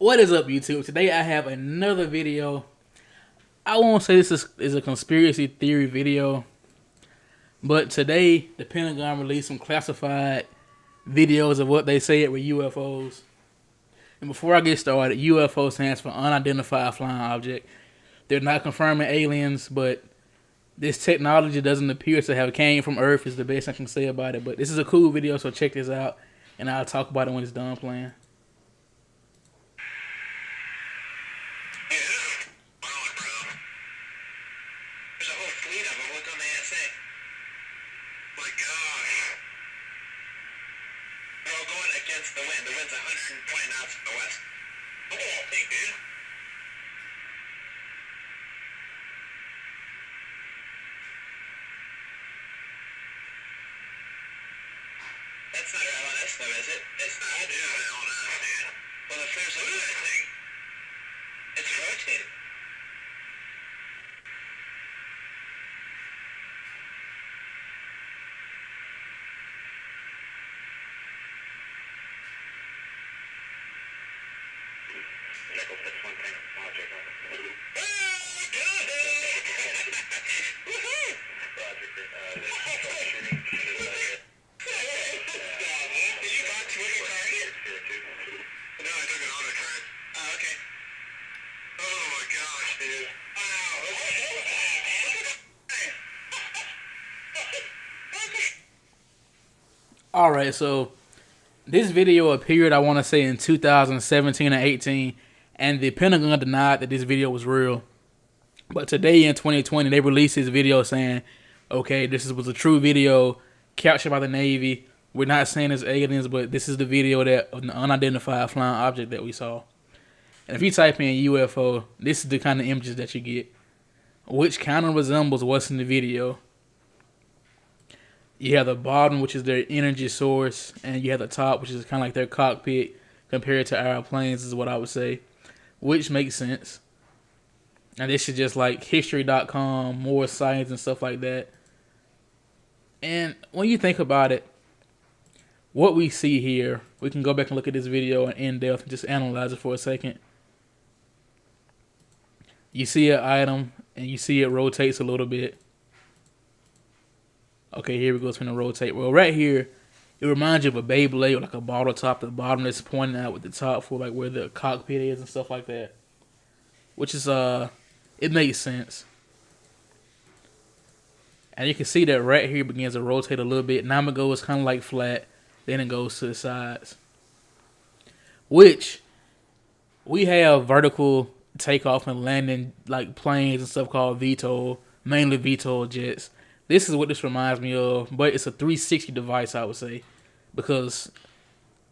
What is up, YouTube? Today I have another video. I won't say this is a conspiracy theory video, but today the Pentagon released some classified videos of what they say were UFOs. And before I get started, UFO stands for unidentified flying object. They're not confirming aliens, but this technology doesn't appear to have came from Earth is the best I can say about it. But this is a cool video, so check this out, and I'll talk about it when it's done playing. The wind. The wind's 120 knots from the west. Look at that thing, dude. That's not LNS though, is it? It's not. It is LNS, dude. Well, if there's a that thing, it's rotating. Alright, so this video appeared, I want to say, in 2017 and 18, and the Pentagon denied that this video was real. But today in 2020, they released this video saying, okay, this was a true video captured by the Navy. We're not saying it's aliens, but this is the video that of the unidentified flying object that we saw. And if you type in UFO, this is the kind of images that you get, which kind of resembles what's in the video. You have the bottom, which is their energy source, and you have the top, which is kind of like their cockpit compared to our planes, is what I would say, which makes sense. And this is just like history.com, more science and stuff like that. And when you think about it, what we see here, we can go back and look at this video in depth and just analyze it for a second. You see an item, and you see it rotates a little bit. Okay, here we go. It's going to rotate. Well, right here, it reminds you of a Beyblade, like a bottle top. The bottom that's pointing out with the top for like where the cockpit is and stuff like that. Which is it makes sense. And you can see that right here begins to rotate a little bit. Now it goes kind of like flat, then it goes to the sides. Which we have vertical takeoff and landing like planes and stuff called VTOL, mainly VTOL jets. This is what this reminds me of, but it's a 360 device, I would say, because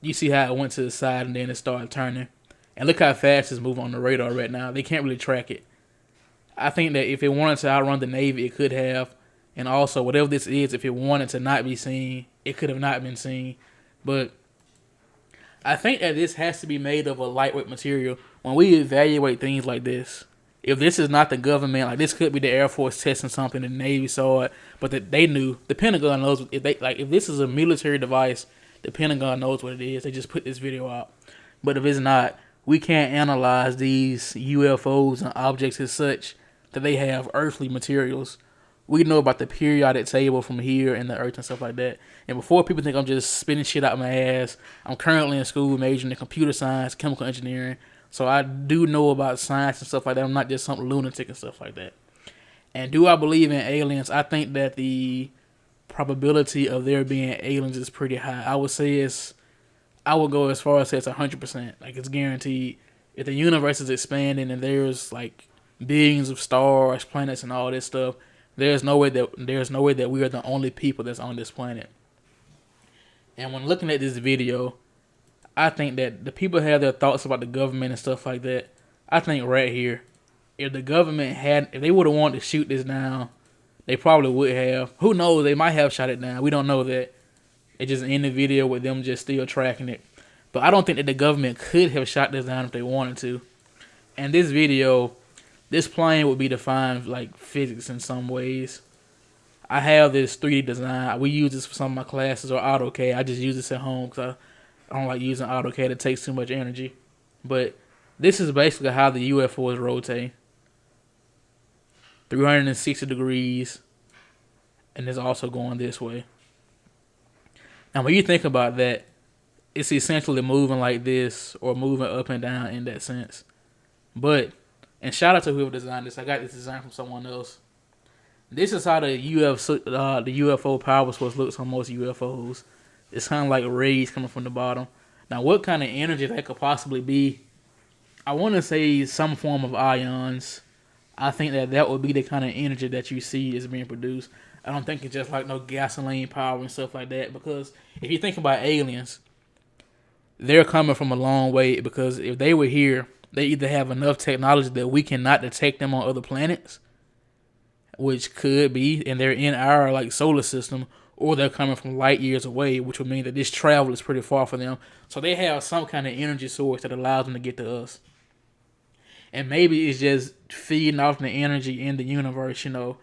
you see how it went to the side and then it started turning. And look how fast it's moving on the radar right now. They can't really track it. I think that if it wanted to outrun the Navy, it could have. And also, whatever this is, if it wanted to not be seen, it could have not been seen. But I think that this has to be made of a lightweight material. When we evaluate things like this, if this is not the government, like this could be the Air Force testing something, the Navy saw it, but that they knew. The Pentagon knows if this is a military device, the Pentagon knows what it is. They just put this video out. But if it's not, we can't analyze these UFOs and objects as such that they have earthly materials. We know about the periodic table from here and the Earth and stuff like that. And before people think I'm just spinning shit out my ass, I'm currently in school majoring in computer science, chemical engineering. So I do know about science and stuff like that. I'm not just some lunatic and stuff like that. And do I believe in aliens? I think that the probability of there being aliens is pretty high. I would say I would go as far as say it's 100%. Like it's guaranteed. If the universe is expanding and there's like billions of stars, planets, and all this stuff, there's no way that we are the only people that's on this planet. And when looking at this video, I think that the people have their thoughts about the government and stuff like that. I think right here, if the government if they would have wanted to shoot this down, they probably would have. Who knows? They might have shot it down. We don't know that. It just in the video with them just still tracking it. But I don't think that the government could have shot this down if they wanted to. And this video, this plane would be defying like physics in some ways. I have this 3D design. We use this for some of my classes or AutoCAD. I just use this at home because I don't like using AutoCAD. It takes too much energy. But This is basically how the UFOs rotate. 360 degrees, and it's also going this way. Now, when you think about that, it's essentially moving like this or moving up and down in that sense. But, and shout out to whoever designed this. I got this design from someone else. This is how the UFO power source looks on most UFOs. It's kind of like rays coming from the bottom. Now, what kind of energy that could possibly be? I want to say some form of ions. I think that would be the kind of energy that you see is being produced. I don't think it's just like no gasoline power and stuff like that. Because if you think about aliens, they're coming from a long way. Because if they were here, they either have enough technology that we cannot detect them on other planets, which could be, and they're in our like solar system, or they're coming from light years away, which would mean that this travel is pretty far for them. So they have some kind of energy source that allows them to get to us. And maybe it's just feeding off the energy in the universe. You know,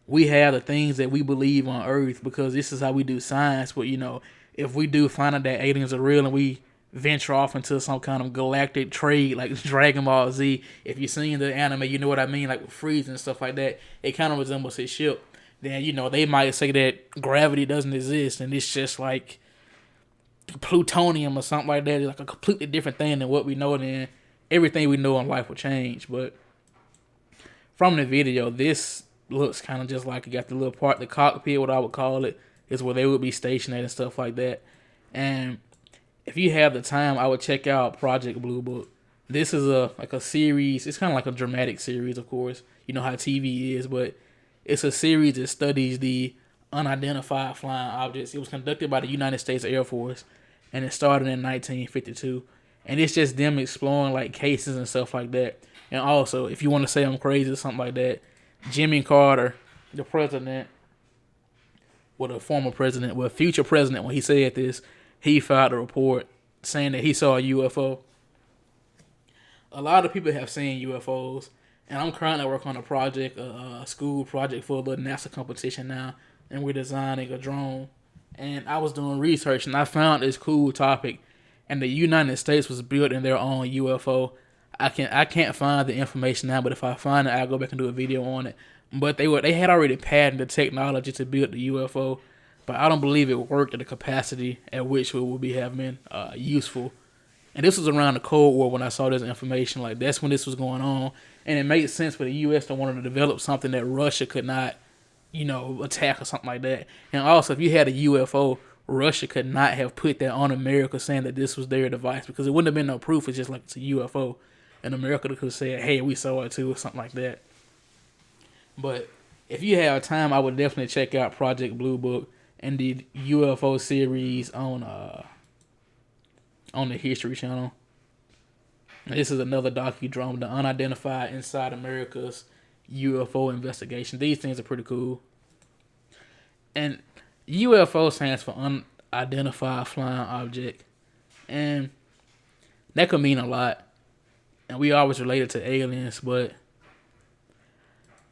we have the things that we believe on Earth because this is how we do science. But, you know, if we do find out that aliens are real and we venture off into some kind of galactic trade like Dragon Ball Z, if you've seen the anime, you know what I mean, like with Frieza and stuff like that, it kind of resembles his ship. Then, you know, they might say that gravity doesn't exist and it's just like plutonium or something like that. It's like a completely different thing than what we know. Then everything we know in life will change. But from the video, this looks kind of just like you got the little part, the cockpit, what I would call it, is where they would be stationed at and stuff like that. And if you have the time, I would check out Project Blue Book. This is a series. It's kind of like a dramatic series, of course. You know how TV is, but it's a series that studies the unidentified flying objects. It was conducted by the United States Air Force, and it started in 1952. And it's just them exploring like cases and stuff like that. And also, if you want to say I'm crazy or something like that, Jimmy Carter, the president, well, the former president, well, future president, when he said this, he filed a report saying that he saw a UFO. A lot of people have seen UFOs, and I'm currently working on a project, a school project for a little NASA competition now, and we're designing a drone. And I was doing research, and I found this cool topic. And the United States was building their own UFO. I can't find the information now, but if I find it, I'll go back and do a video on it. But they had already patented the technology to build the UFO, but I don't believe it worked at the capacity at which it would be having useful. And this was around the Cold War when I saw this information. Like that's when this was going on, and it made sense for the U.S. to want to develop something that Russia could not, you know, attack or something like that. And also, if you had a UFO, Russia could not have put that on America saying that this was their device because it wouldn't have been no proof. It's just like it's a UFO. And America could have said, hey, we saw it too or something like that. But if you have time, I would definitely check out Project Blue Book and the UFO series on the History Channel. And this is another docudrama, The Unidentified Inside America's UFO Investigation. These things are pretty cool. And UFO stands for unidentified flying object, and that could mean a lot. And we always relate it to aliens, but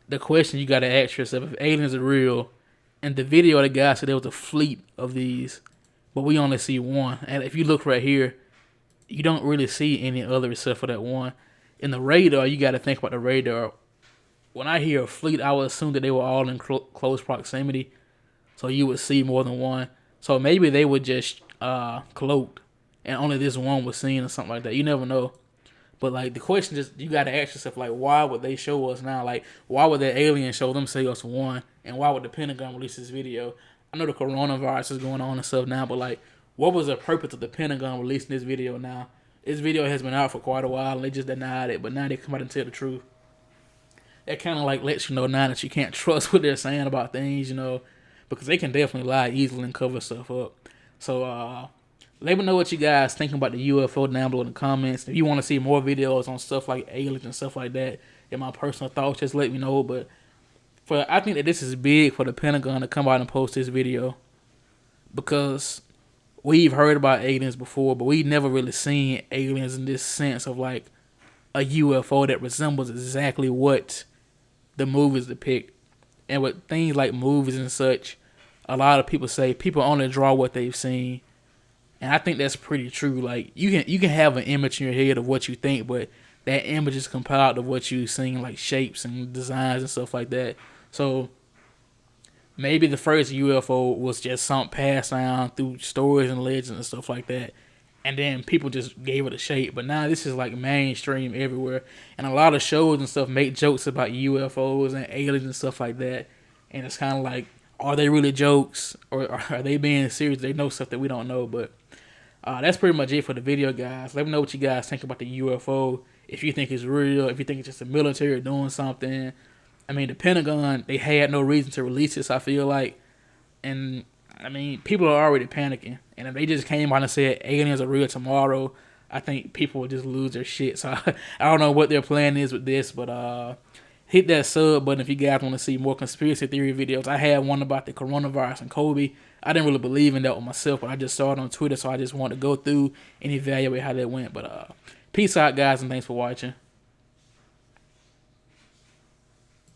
the question you got to ask yourself: if aliens are real, and the video the guy said there was a fleet of these, but we only see one, and if you look right here, you don't really see any other except for that one. In the radar, you got to think about the radar. When I hear a fleet, I would assume that they were all in close proximity. So you would see more than one. So maybe they were just cloaked and only this one was seen or something like that. You never know. But like the question is, you got to ask yourself, like, why would they show us now? Like, why would that alien show themselves one? And why would the Pentagon release this video? I know the coronavirus is going on and stuff now, but like, what was the purpose of the Pentagon releasing this video now? This video has been out for quite a while and they just denied it, but now they come out and tell the truth. That kind of like lets you know now that you can't trust what they're saying about things, you know, because they can definitely lie easily and cover stuff up. So let me know what you guys think about the UFO down below in the comments. If you want to see more videos on stuff like aliens and stuff like that, and my personal thoughts, just let me know. But I think that this is big for the Pentagon to come out and post this video, because we've heard about aliens before, but we've never really seen aliens in this sense of like a UFO that resembles exactly what the movies depict. And with things like movies and such, a lot of people say people only draw what they've seen. And I think that's pretty true. Like you can have an image in your head of what you think, but that image is compiled of what you've seen, like shapes and designs and stuff like that. So maybe the first UFO was just something passed down through stories and legends and stuff like that, and then people just gave it a shape. But now this is like mainstream everywhere, and a lot of shows and stuff make jokes about UFOs and aliens and stuff like that. And it's kind of like, are they really jokes, or are they being serious? They know stuff that we don't know. But that's pretty much it for the video, guys. Let me know what you guys think about the UFO. If you think it's real, if you think it's just the military doing something. I mean, the Pentagon, they had no reason to release this, I feel like. And, I mean, people are already panicking. And if they just came out and said aliens are real tomorrow, I think people would just lose their shit. So, I don't know what their plan is with this, but hit that sub button if you guys want to see more conspiracy theory videos. I had one about the coronavirus and Kobe. I didn't really believe in that one myself, but I just saw it on Twitter, so I just wanted to go through and evaluate how that went. But peace out, guys, and thanks for watching.